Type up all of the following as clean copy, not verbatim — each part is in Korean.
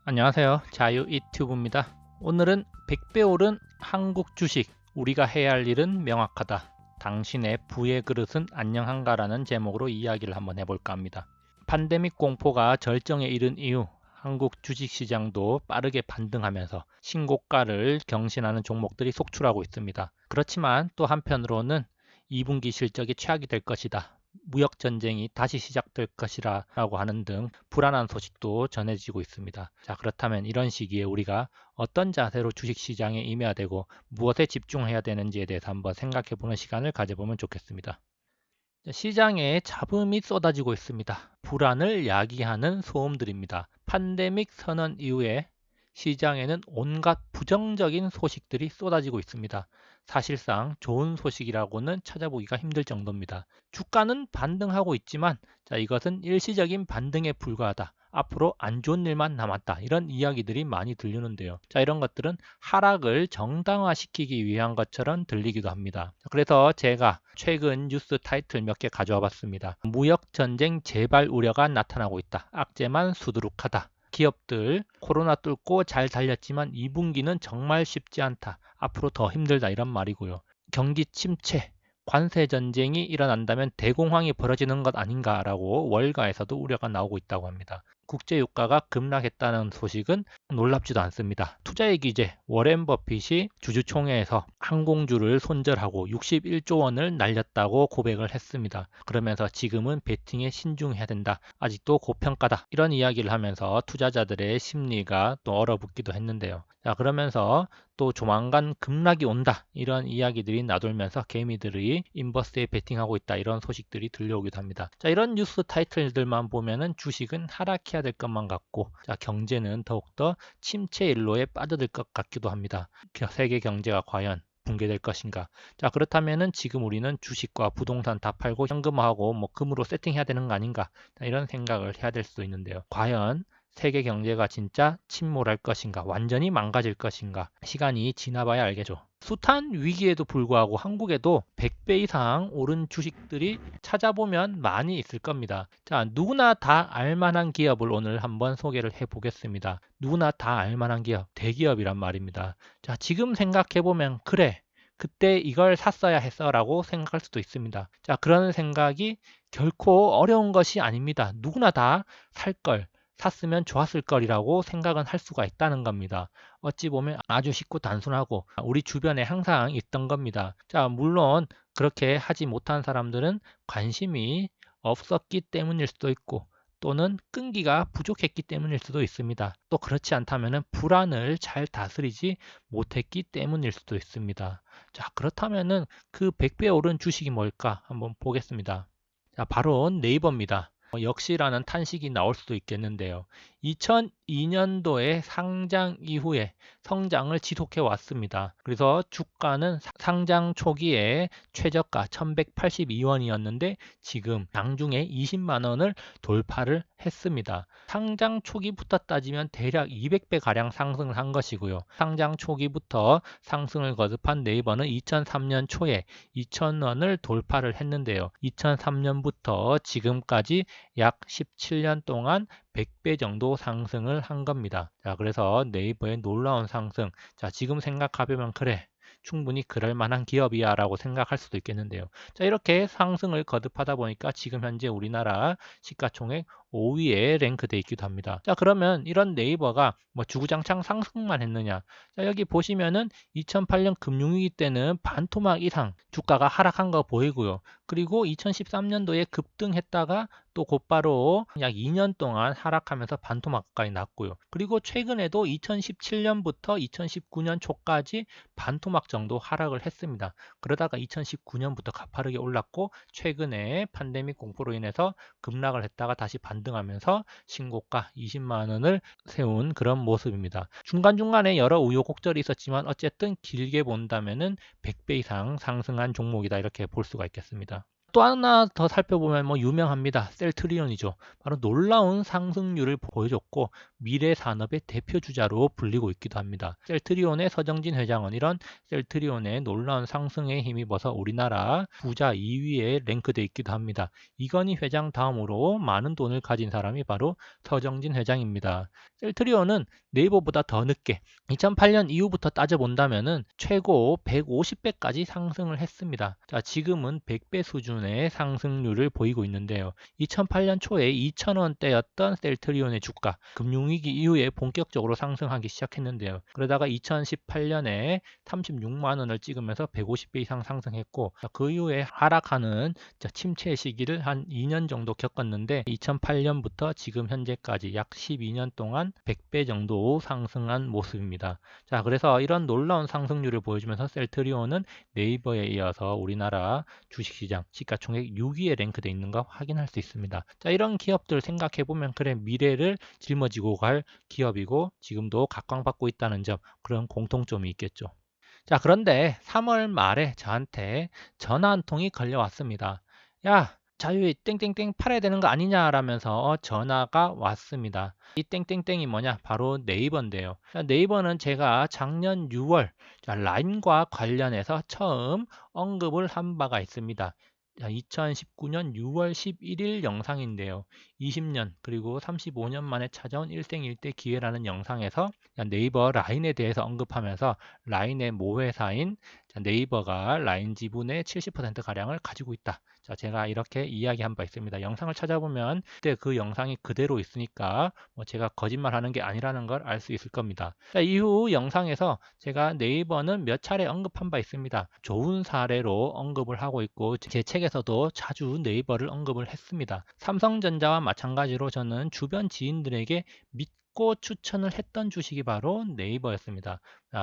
안녕하세요. 자유 유튜브입니다. 오늘은 100배 오른 한국 주식, 우리가 해야 할 일은 명확하다. 당신의 부의 그릇은 안녕한가라는 제목으로 이야기를 한번 해볼까 합니다. 팬데믹 공포가 절정에 이른 이후 한국 주식시장도 빠르게 반등하면서 신고가를 경신하는 종목들이 속출하고 있습니다. 그렇지만 또 한편으로는 2분기 실적이 최악이 될 것이다. 무역 전쟁이 다시 시작될 것이라고 하는 등 불안한 소식도 전해지고 있습니다. 자, 그렇다면 이런 시기에 우리가 어떤 자세로 주식 시장에 임해야 되고 무엇에 집중해야 되는지에 대해서 한번 생각해 보는 시간을 가져보면 좋겠습니다. 시장에 잡음이 쏟아지고 있습니다. 불안을 야기하는 소음들입니다. 팬데믹 선언 이후에 시장에는 온갖 부정적인 소식들이 쏟아지고 있습니다. 사실상 좋은 소식이라고는 찾아보기가 힘들 정도입니다. 주가는 반등하고 있지만 이것은 일시적인 반등에 불과하다. 앞으로 안 좋은 일만 남았다. 이런 이야기들이 많이 들리는데요. 이런 것들은 하락을 정당화시키기 위한 것처럼 들리기도 합니다. 그래서 제가 최근 뉴스 타이틀 몇 개 가져와 봤습니다. 무역 전쟁 재발 우려가 나타나고 있다. 악재만 수두룩하다. 기업들 코로나 뚫고 잘 달렸지만 2분기는 정말 쉽지 않다. 앞으로 더 힘들다 이런 말이고요. 경기 침체, 관세 전쟁이 일어난다면 대공황이 벌어지는 것 아닌가라고 월가에서도 우려가 나오고 있다고 합니다. 국제 유가가 급락했다는 소식은 놀랍지도 않습니다. 투자의 기재 워렌 버핏이 주주총회에서 항공주를 손절하고 61조 원을 날렸다고 고백을 했습니다. 그러면서 지금은 베팅에 신중해야 된다. 아직도 고평가다. 이런 이야기를 하면서 투자자들의 심리가 또 얼어붙기도 했는데요. 자, 그러면서 또 조만간 급락이 온다. 이런 이야기들이 나돌면서 개미들이 인버스에 베팅하고 있다. 이런 소식들이 들려오기도 합니다. 자, 이런 뉴스 타이틀들만 보면은 주식은 하락해야 될 것만 같고, 자, 경제는 더욱더 침체 일로에 빠져들 것 같기도 합니다. 세계 경제가 과연 붕괴될 것인가? 자, 그렇다면은 지금 우리는 주식과 부동산 다 팔고 현금화하고 뭐 금으로 세팅해야 되는 거 아닌가? 자, 이런 생각을 해야 될 수도 있는데요. 과연 세계 경제가 진짜 침몰할 것인가, 완전히 망가질 것인가, 시간이 지나봐야 알겠죠. 숱한 위기에도 불구하고 한국에도 100배 이상 오른 주식들이 찾아보면 많이 있을 겁니다. 자, 누구나 다 알만한 기업을 오늘 한번 소개를 해 보겠습니다. 누구나 다 알만한 기업, 대기업이란 말입니다. 자, 지금 생각해보면 그래, 그때 이걸 샀어야 했어 라고 생각할 수도 있습니다. 자, 그런 생각이 결코 어려운 것이 아닙니다. 누구나 다 살 걸, 샀으면 좋았을 거리라고 생각은 할 수가 있다는 겁니다. 어찌 보면 아주 쉽고 단순하고 우리 주변에 항상 있던 겁니다. 자, 물론 그렇게 하지 못한 사람들은 관심이 없었기 때문일 수도 있고 또는 끈기가 부족했기 때문일 수도 있습니다. 또 그렇지 않다면 불안을 잘 다스리지 못했기 때문일 수도 있습니다. 자, 그렇다면은 그 100배 오른 주식이 뭘까 한번 보겠습니다. 자, 바로 네이버입니다. 역시라는 탄식이 나올 수도 있겠는데요. 2002년도에 상장 이후에 성장을 지속해 왔습니다. 그래서 주가는 상장 초기에 최저가 1182원이었는데 지금 장중에 20만 원을 돌파를 했습니다. 상장 초기부터 따지면 대략 200배 가량 상승을 한 것이고요. 상장 초기부터 상승을 거듭한 네이버는 2003년 초에 2000원을 돌파를 했는데요. 2003년부터 지금까지 약 17년 동안 100배 정도 상승을 한 겁니다. 자, 그래서 네이버의 놀라운 상승. 자, 지금 생각해보면 그래, 충분히 그럴 만한 기업이야 라고 생각할 수도 있겠는데요. 자, 이렇게 상승을 거듭하다 보니까 지금 현재 우리나라 시가총액 5위에 랭크되어 있기도 합니다. 자, 그러면 이런 네이버가 뭐 주구장창 상승만 했느냐? 자, 여기 보시면은 2008년 금융위기 때는 반토막 이상 주가가 하락한 거 보이고요. 그리고 2013년도에 급등했다가 또 곧바로 약 2년 동안 하락하면서 반토막 가까이 났고요. 그리고 최근에도 2017년부터 2019년 초까지 반토막 정도 하락을 했습니다. 그러다가 2019년부터 가파르게 올랐고 최근에 팬데믹 공포로 인해서 급락을 했다가 다시 반등하면서 신고가 20만 원을 세운 그런 모습입니다. 중간중간에 여러 우여곡절이 있었지만 어쨌든 길게 본다면은 100배 이상 상승한 종목이다 이렇게 볼 수가 있겠습니다. 또 하나 더 살펴보면 뭐 유명합니다. 셀트리온이죠. 바로 놀라운 상승률을 보여줬고 미래 산업의 대표 주자로 불리고 있기도 합니다. 셀트리온의 서정진 회장은 이런 셀트리온의 놀라운 상승에 힘입어서 우리나라 부자 2위에 랭크되어 있기도 합니다. 이건희 회장 다음으로 많은 돈을 가진 사람이 바로 서정진 회장입니다. 셀트리온은 네이버보다 더 늦게 2008년 이후부터 따져본다면 최고 150배까지 상승을 했습니다. 자, 지금은 100배 수준의 상승률을 보이고 있는데요. 2008년 초에 2,000원대였던 셀트리온의 주가, 금융위기 이후에 본격적으로 상승하기 시작했는데요. 그러다가 2018년에 36만 원을 찍으면서 150배 이상 상승했고, 그 이후에 하락하는 침체 시기를 한 2년 정도 겪었는데 2008년부터 지금 현재까지 약 12년 동안 100배 정도 상승한 모습입니다. 자, 그래서 이런 놀라운 상승률을 보여주면서 셀트리온은 네이버에 이어서 우리나라 주식시장 시가총액 6위에 랭크되어 있는 거 확인할 수 있습니다. 자, 이런 기업들 생각해 보면 그래 미래를 짊어지고 갈 기업이고 지금도 각광받고 있다는 점, 그런 공통점이 있겠죠. 자, 그런데 3월 말에 저한테 전화 한 통이 걸려왔습니다. 야, 자유의 땡땡땡 팔아야 되는 거 아니냐라면서 전화가 왔습니다. 이 땡땡땡이 뭐냐? 바로 네이버인데요. 네이버는 제가 작년 6월 라인과 관련해서 처음 언급을 한 바가 있습니다. 2019년 6월 11일 영상인데요. 20년 그리고 35년 만에 찾아온 일생일대 기회라는 영상에서 네이버 라인에 대해서 언급하면서 라인의 모회사인 네이버가 라인 지분의 70%가량을 가지고 있다. 자, 제가 이렇게 이야기한 바 있습니다. 영상을 찾아보면 그때 그 영상이 그대로 있으니까 뭐 제가 거짓말하는 게 아니라는 걸 알 수 있을 겁니다. 자, 이후 영상에서 제가 네이버는 몇 차례 언급한 바 있습니다. 좋은 사례로 언급을 하고 있고 제 책에서도 자주 네이버를 언급을 했습니다. 삼성전자와 마찬가지로 저는 주변 지인들에게 믿고 추천을 했던 주식이 바로 네이버였습니다.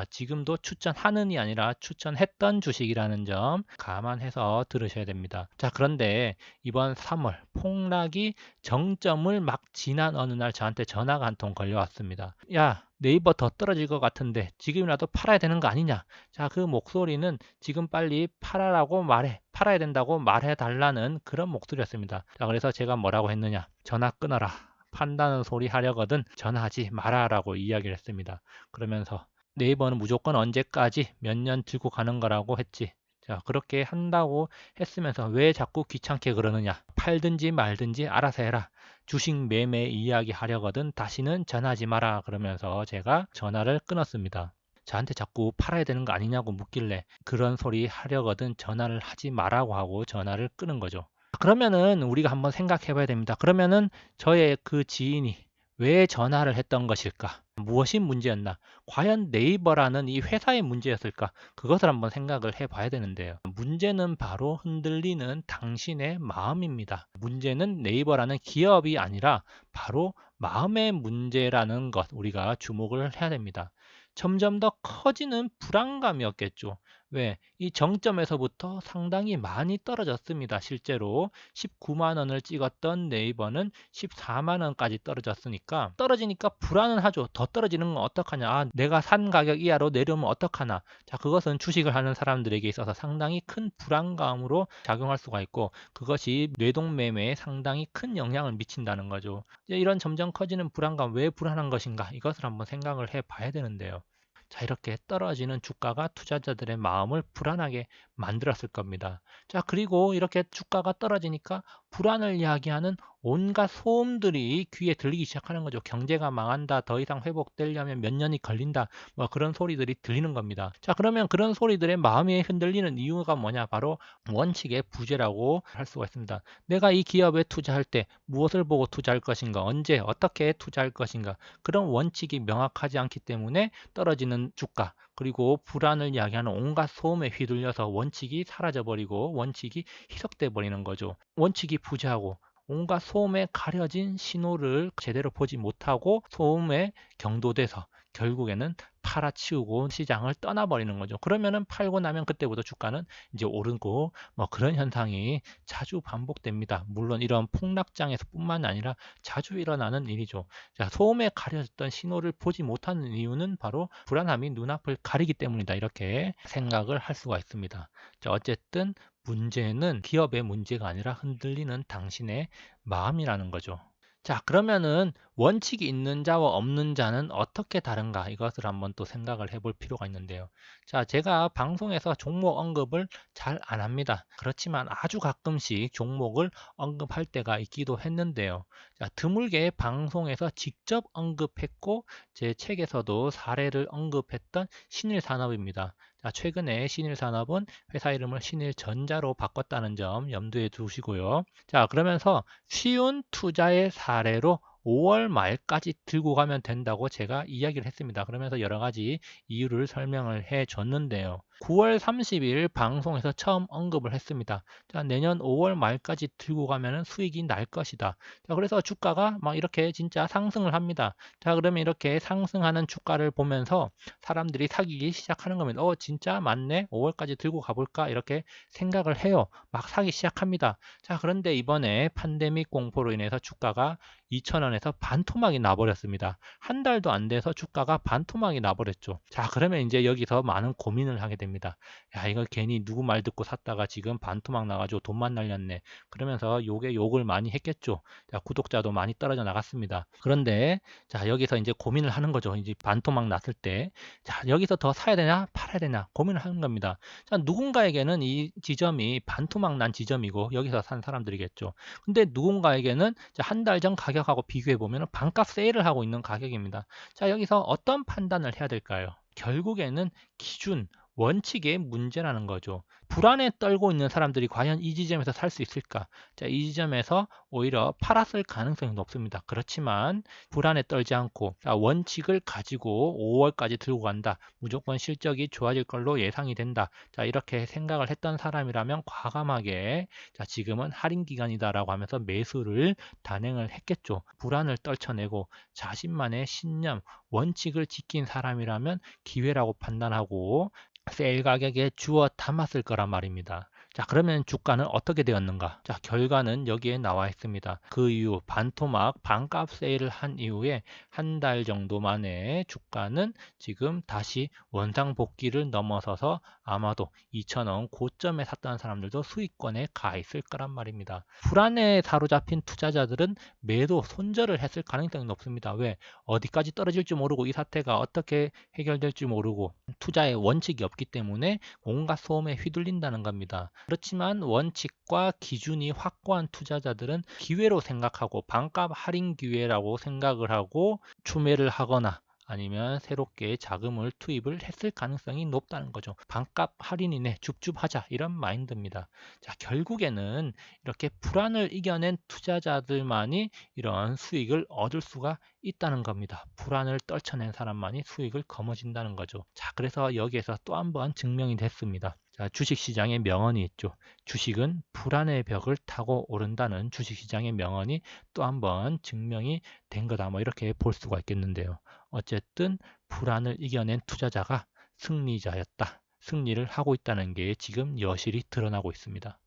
지금도 추천하는이 아니라 추천했던 주식이라는 점 감안해서 들으셔야 됩니다. 자, 그런데 이번 3월 폭락이 정점을 막 지난 어느 날 저한테 전화가 한 통 걸려왔습니다. 야, 네이버 더 떨어질 것 같은데 지금이라도 팔아야 되는 거 아니냐? 자, 그 목소리는 지금 빨리 팔아라고 말해. 팔아야 된다고 말해 달라는 그런 목소리였습니다. 자, 그래서 제가 뭐라고 했느냐? 전화 끊어라. 판다는 소리 하려거든 전화하지 마라라고 이야기를 했습니다. 그러면서 네이버는 무조건 언제까지 몇 년 들고 가는 거라고 했지. 자, 그렇게 한다고 했으면서 왜 자꾸 귀찮게 그러느냐? 팔든지 말든지 알아서 해라. 주식 매매 이야기 하려거든 다시는 전화하지 마라. 그러면서 제가 전화를 끊었습니다. 저한테 자꾸 팔아야 되는 거 아니냐고 묻길래 그런 소리 하려거든 전화를 하지 마라고 하고 전화를 끊은 거죠. 그러면은 우리가 한번 생각해 봐야 됩니다. 그러면은 저의 그 지인이 왜 전화를 했던 것일까? 무엇이 문제였나? 과연 네이버라는 이 회사의 문제였을까? 그것을 한번 생각을 해 봐야 되는데요. 문제는 바로 흔들리는 당신의 마음입니다. 문제는 네이버라는 기업이 아니라 바로 마음의 문제라는 것 우리가 주목을 해야 됩니다. 점점 더 커지는 불안감이었겠죠. 왜? 이 정점에서부터 상당히 많이 떨어졌습니다. 실제로 19만 원을 찍었던 네이버는 14만 원까지 떨어졌으니까 떨어지니까 불안은 하죠. 더 떨어지는 건 어떡하냐? 아, 내가 산 가격 이하로 내려오면 어떡하나? 자, 그것은 주식을 하는 사람들에게 있어서 상당히 큰 불안감으로 작용할 수가 있고 그것이 뇌동매매에 상당히 큰 영향을 미친다는 거죠. 이제 이런 점점 커지는 불안감 왜 불안한 것인가? 이것을 한번 생각을 해 봐야 되는데요. 자, 이렇게 떨어지는 주가가 투자자들의 마음을 불안하게 만들었을 겁니다. 자, 그리고 이렇게 주가가 떨어지니까 불안을 이야기하는 온갖 소음들이 귀에 들리기 시작하는 거죠. 경제가 망한다, 더 이상 회복되려면 몇 년이 걸린다, 뭐 그런 소리들이 들리는 겁니다. 자, 그러면 그런 소리들의 마음이 흔들리는 이유가 뭐냐? 바로 원칙의 부재라고 할 수가 있습니다. 내가 이 기업에 투자할 때 무엇을 보고 투자할 것인가, 언제, 어떻게 투자할 것인가, 그런 원칙이 명확하지 않기 때문에 떨어지는 주가, 그리고 불안을 이야기하는 온갖 소음에 휘둘려서 원칙이 사라져버리고 원칙이 희석돼 버리는 거죠. 원칙이 부재하고 온갖 소음에 가려진 신호를 제대로 보지 못하고 소음에 경도돼서 결국에는 팔아치우고 시장을 떠나버리는 거죠. 그러면은 팔고 나면 그때부터 주가는 이제 오르고 뭐 그런 현상이 자주 반복됩니다. 물론 이런 폭락장에서 뿐만 아니라 자주 일어나는 일이죠. 자, 소음에 가려졌던 신호를 보지 못하는 이유는 바로 불안함이 눈앞을 가리기 때문이다. 이렇게 생각을 할 수가 있습니다. 자, 어쨌든 문제는 기업의 문제가 아니라 흔들리는 당신의 마음이라는 거죠. 자, 그러면은 원칙이 있는 자와 없는 자는 어떻게 다른가? 이것을 한번 또 생각을 해볼 필요가 있는데요. 자, 제가 방송에서 종목 언급을 잘 안 합니다. 그렇지만 아주 가끔씩 종목을 언급할 때가 있기도 했는데요. 자, 드물게 방송에서 직접 언급했고 제 책에서도 사례를 언급했던 신일산업입니다. 자, 최근에 신일산업은 회사 이름을 신일전자로 바꿨다는 점 염두에 두시고요. 자, 그러면서 쉬운 투자의 사례로 5월 말까지 들고 가면 된다고 제가 이야기를 했습니다. 그러면서 여러 가지 이유를 설명을 해 줬는데요. 9월 30일 방송에서 처음 언급을 했습니다. 자, 내년 5월 말까지 들고 가면 수익이 날 것이다. 자, 그래서 주가가 막 이렇게 진짜 상승을 합니다. 자, 그러면 이렇게 상승하는 주가를 보면서 사람들이 사기 시작하는 겁니다. 진짜 맞네. 5월까지 들고 가볼까? 이렇게 생각을 해요. 막 사기 시작합니다. 자, 그런데 이번에 팬데믹 공포로 인해서 주가가 2,000원에서 반토막이 나버렸습니다. 한 달도 안 돼서 주가가 반토막이 나버렸죠. 자, 그러면 이제 여기서 많은 고민을 하게 됩니다. 야, 이거 괜히 누구 말 듣고 샀다가 지금 반토막 나가지고 돈만 날렸네. 그러면서 욕을 많이 했겠죠. 자, 구독자도 많이 떨어져 나갔습니다. 그런데 자, 여기서 이제 고민을 하는 거죠. 이제 반토막 났을 때, 자, 여기서 더 사야 되나 팔아야 되나 고민을 하는 겁니다. 자, 누군가에게는 이 지점이 반토막 난 지점이고 여기서 산 사람들이겠죠. 근데 누군가에게는 한 달 전 가격하고 비교해 보면 반값 세일을 하고 있는 가격입니다. 자, 여기서 어떤 판단을 해야 될까요? 결국에는 기준, 원칙의 문제라는 거죠. 불안에 떨고 있는 사람들이 과연 이 지점에서 살 수 있을까? 자, 이 지점에서 오히려 팔았을 가능성이 높습니다. 그렇지만 불안에 떨지 않고 원칙을 가지고 5월까지 들고 간다. 무조건 실적이 좋아질 걸로 예상이 된다. 자, 이렇게 생각을 했던 사람이라면 과감하게 자, 지금은 할인 기간이다라고 하면서 매수를 단행을 했겠죠. 불안을 떨쳐내고 자신만의 신념, 원칙을 지킨 사람이라면 기회라고 판단하고 세일 가격에 주어 담았을 거란 말입니다. 자, 그러면 주가는 어떻게 되었는가? 자, 결과는 여기에 나와 있습니다. 그 이후 반토막 반값 세일을 한 이후에 한 달 정도 만에 주가는 지금 다시 원상 복귀를 넘어서서 아마도 2,000원 고점에 샀던 사람들도 수익권에 가 있을 거란 말입니다. 불안에 사로잡힌 투자자들은 매도 손절을 했을 가능성이 높습니다. 왜? 어디까지 떨어질지 모르고 이 사태가 어떻게 해결될지 모르고 투자의 원칙이 없기 때문에 온갖 소음에 휘둘린다는 겁니다. 그렇지만 원칙과 기준이 확고한 투자자들은 기회로 생각하고 반값 할인 기회라고 생각을 하고 추매를 하거나 아니면 새롭게 자금을 투입을 했을 가능성이 높다는 거죠. 반값 할인이네 줍줍하자 이런 마인드입니다. 자, 결국에는 이렇게 불안을 이겨낸 투자자들만이 이런 수익을 얻을 수가 있다는 겁니다. 불안을 떨쳐낸 사람만이 수익을 거머쥔다는 거죠. 자, 그래서 여기에서 또 한 번 증명이 됐습니다. 자, 주식시장의 명언이 있죠. 주식은 불안의 벽을 타고 오른다는 주식시장의 명언이 또 한 번 증명이 된 거다. 뭐 이렇게 볼 수가 있겠는데요. 어쨌든 불안을 이겨낸 투자자가 승리자였다. 승리를 하고 있다는 게 지금 여실히 드러나고 있습니다.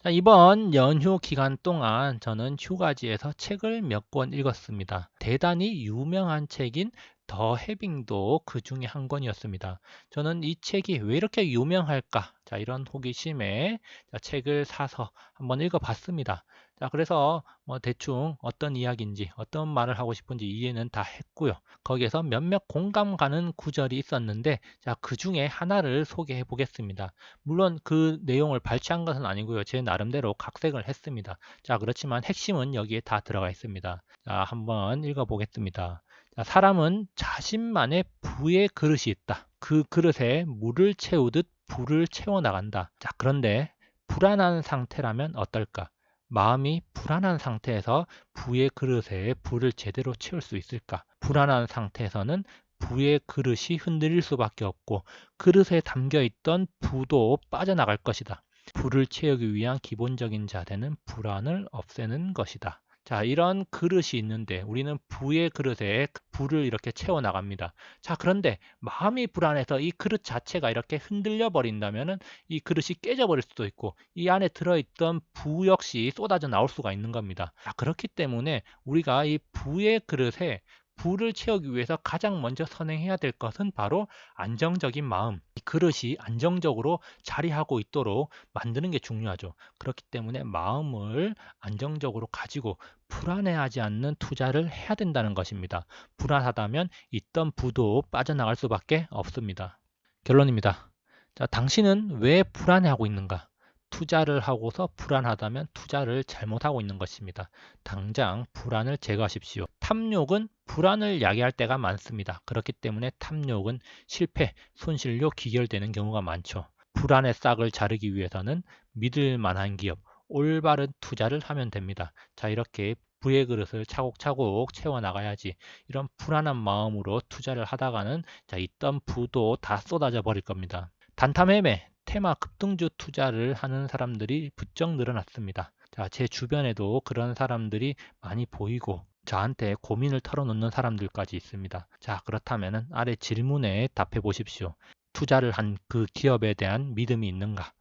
자, 이번 연휴 기간 동안 저는 휴가지에서 책을 몇 권 읽었습니다. 대단히 유명한 책인 더 해빙도 그 중에 한 권이었습니다. 저는 이 책이 왜 이렇게 유명할까? 자, 이런 호기심에 책을 사서 한번 읽어봤습니다. 자, 그래서 뭐 대충 어떤 이야기인지 어떤 말을 하고 싶은지 이해는 다 했고요. 거기에서 몇몇 공감 가는 구절이 있었는데 자, 그 중에 하나를 소개해 보겠습니다. 물론 그 내용을 발췌한 것은 아니고요. 제 나름대로 각색을 했습니다. 자, 그렇지만 핵심은 여기에 다 들어가 있습니다. 자, 한번 읽어보겠습니다. 자, 사람은 자신만의 부의 그릇이 있다. 그 그릇에 물을 채우듯 불을 채워나간다. 자, 그런데 불안한 상태라면 어떨까? 마음이 불안한 상태에서 부의 그릇에 불을 제대로 채울 수 있을까? 불안한 상태에서는 부의 그릇이 흔들릴 수밖에 없고 그릇에 담겨있던 부도 빠져나갈 것이다. 불을 채우기 위한 기본적인 자세는 불안을 없애는 것이다. 자, 이런 그릇이 있는데 우리는 부의 그릇에 불을 이렇게 채워 나갑니다. 자, 그런데 마음이 불안해서 이 그릇 자체가 이렇게 흔들려 버린다면은 이 그릇이 깨져 버릴 수도 있고 이 안에 들어있던 부 역시 쏟아져 나올 수가 있는 겁니다. 자, 그렇기 때문에 우리가 이 부의 그릇에 부를 채우기 위해서 가장 먼저 선행해야 될 것은 바로 안정적인 마음. 이 그릇이 안정적으로 자리하고 있도록 만드는 게 중요하죠. 그렇기 때문에 마음을 안정적으로 가지고 불안해하지 않는 투자를 해야 된다는 것입니다. 불안하다면 있던 부도 빠져나갈 수밖에 없습니다. 결론입니다. 자, 당신은 왜 불안해하고 있는가? 투자를 하고서 불안하다면 투자를 잘못하고 있는 것입니다. 당장 불안을 제거하십시오. 탐욕은 불안을 야기할 때가 많습니다. 그렇기 때문에 탐욕은 실패, 손실로 귀결되는 경우가 많죠. 불안의 싹을 자르기 위해서는 믿을 만한 기업, 올바른 투자를 하면 됩니다. 자, 이렇게 부의 그릇을 차곡차곡 채워나가야지 이런 불안한 마음으로 투자를 하다가는 자, 있던 부도 다 쏟아져 버릴 겁니다. 단타 매매, 테마 급등주 투자를 하는 사람들이 부쩍 늘어났습니다. 자, 제 주변에도 그런 사람들이 많이 보이고 저한테 고민을 털어놓는 사람들까지 있습니다. 자, 그렇다면 아래 질문에 답해 보십시오. 투자를 한 그 기업에 대한 믿음이 있는가?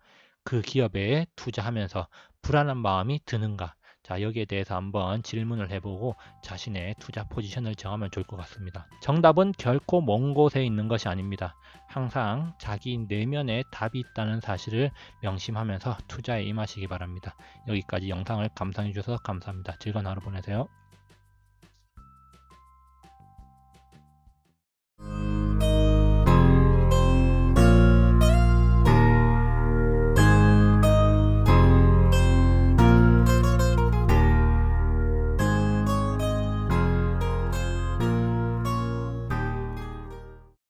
그 기업에 투자하면서 불안한 마음이 드는가? 자, 여기에 대해서 한번 질문을 해보고 자신의 투자 포지션을 정하면 좋을 것 같습니다. 정답은 결코 먼 곳에 있는 것이 아닙니다. 항상 자기 내면에 답이 있다는 사실을 명심하면서 투자에 임하시기 바랍니다. 여기까지 영상을 감상해 주셔서 감사합니다. 즐거운 하루 보내세요.